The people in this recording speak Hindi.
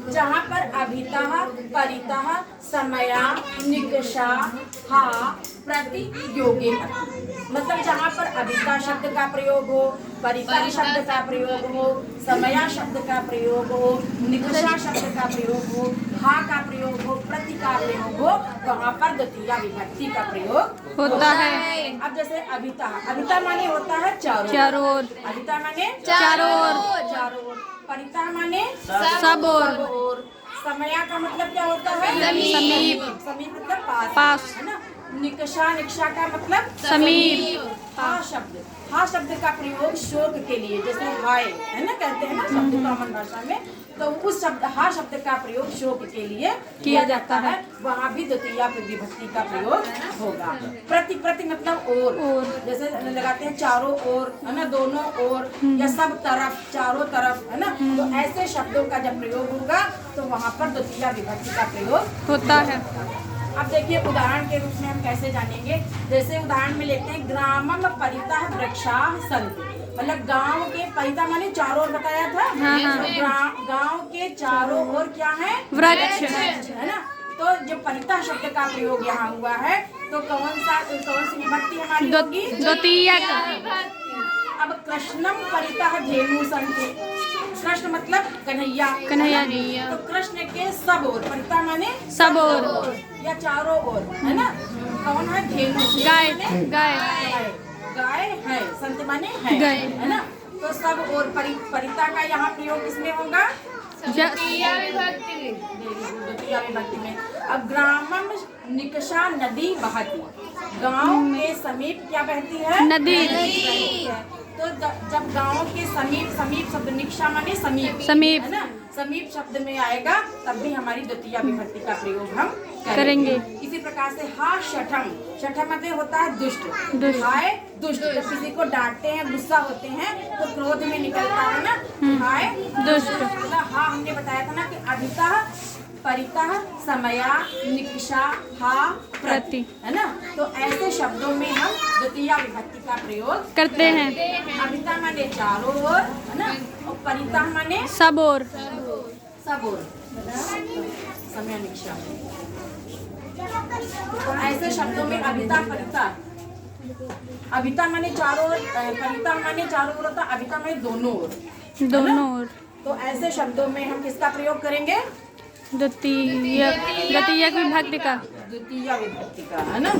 जहाँ पर अभितः परितः समया निकषा हा प्रति योगे, मतलब जहाँ पर अभिता शब्द का प्रयोग हो, परितः शब्द का प्रयोग हो, समया शब्द का प्रयोग हो, निकषा शब्द का प्रयोग हो, हा का प्रयोग हो, प्रति का प्रयोग हो, वहाँ पर द्वितीया विभक्ति का प्रयोग होता है। अब जैसे अभिता, अभिता माने होता है चारों चारों ओर, अभिता माने चारों ओर, चारों ओर, परिता माने सब ओर, और समया का मतलब क्या होता है? समीप, समीप मतलब पास, पास, है ना। निकषा, निकषा का मतलब समीप। हा शब्द का प्रयोग शोक के लिए, जैसे हाय है ना कहते हैं ना शब्द कॉमन भाषा में, तो उस शब्द हा शब्द का प्रयोग शोक के लिए किया जाता है, वहाँ भी द्वितीया विभक्ति का प्रयोग होगा। प्रति, प्रति मतलब और, जैसे लगाते हैं चारों ओर, है ना, दोनों ओर या सब तरफ, चारों तरफ, है ना, तो ऐसे शब्दों का जब प्रयोग होगा तो वहाँ पर द्वितीया विभक्ति का प्रयोग होता है। अब देखिए उदाहरण के रूप में हम कैसे जानेंगे। जैसे उदाहरण में लेते हैं ग्रामम परितः वृक्षा सन्ति, मतलब गांव के, परितः माने चारों ओर बताया था, गांव के चारों ओर क्या है? वृक्ष, है ना। तो जो परितः शब्द का प्रयोग यहाँ हुआ है तो कौन सी विभक्ति हमारी होगी? द्वितीया। अब कृष्णम परितः धेनु सन्ति, कृष्ण मतलब कन्हैया, कन्हैया जी, तो कृष्ण के सब ओर, परितः माने सब ओर या चारों ओर, है ना। कौन है? धेनु, गाय, गाय, गाय है, संत माने है, गाय, है ना। तो सब ओर परिता का यहाँ प्रयोग किसमें होगा? द्वितीया विभक्ति में। अब ग्रामम निकषा नदी बहती, गांव के समीप क्या बहती है? नदी। तो जब गांव के समीप, समीप शब्द निकषा माने समीप, समीप, है ना, समीप शब्द में आएगा तब भी हमारी द्वितीया विभक्ति का प्रयोग हम करेंगे। इसी प्रकार से हा शठम, शठम मतलब होता है दुष्ट, हाय दुष्ट, जब किसी को डांटते हैं, गुस्सा होते हैं तो क्रोध में निकलता है ना, हाय दुष्ट। मतलब हा हमने बताया था ना कि अभिता परितः समया निकषा हा प्रति, है ना। तो ऐसे शब्दों में हम द्वितीया विभक्ति का प्रयोग करते हैं। अभिता माने चारों ओर, है ना, और परितः माने सब ओर, सब ओर, समय निकषा। तो ऐसे शब्दों में अभिता परिता, अभिता माने चारों ओर, परिता माने चारों ओर होता, अभिता माने दोनों ओर, दोनों ओर। तो ऐसे शब्दों में हम किसका प्रयोग करेंगे? द्वितीया विभक्ति का, द्वितीया विभक्ति का, है ना।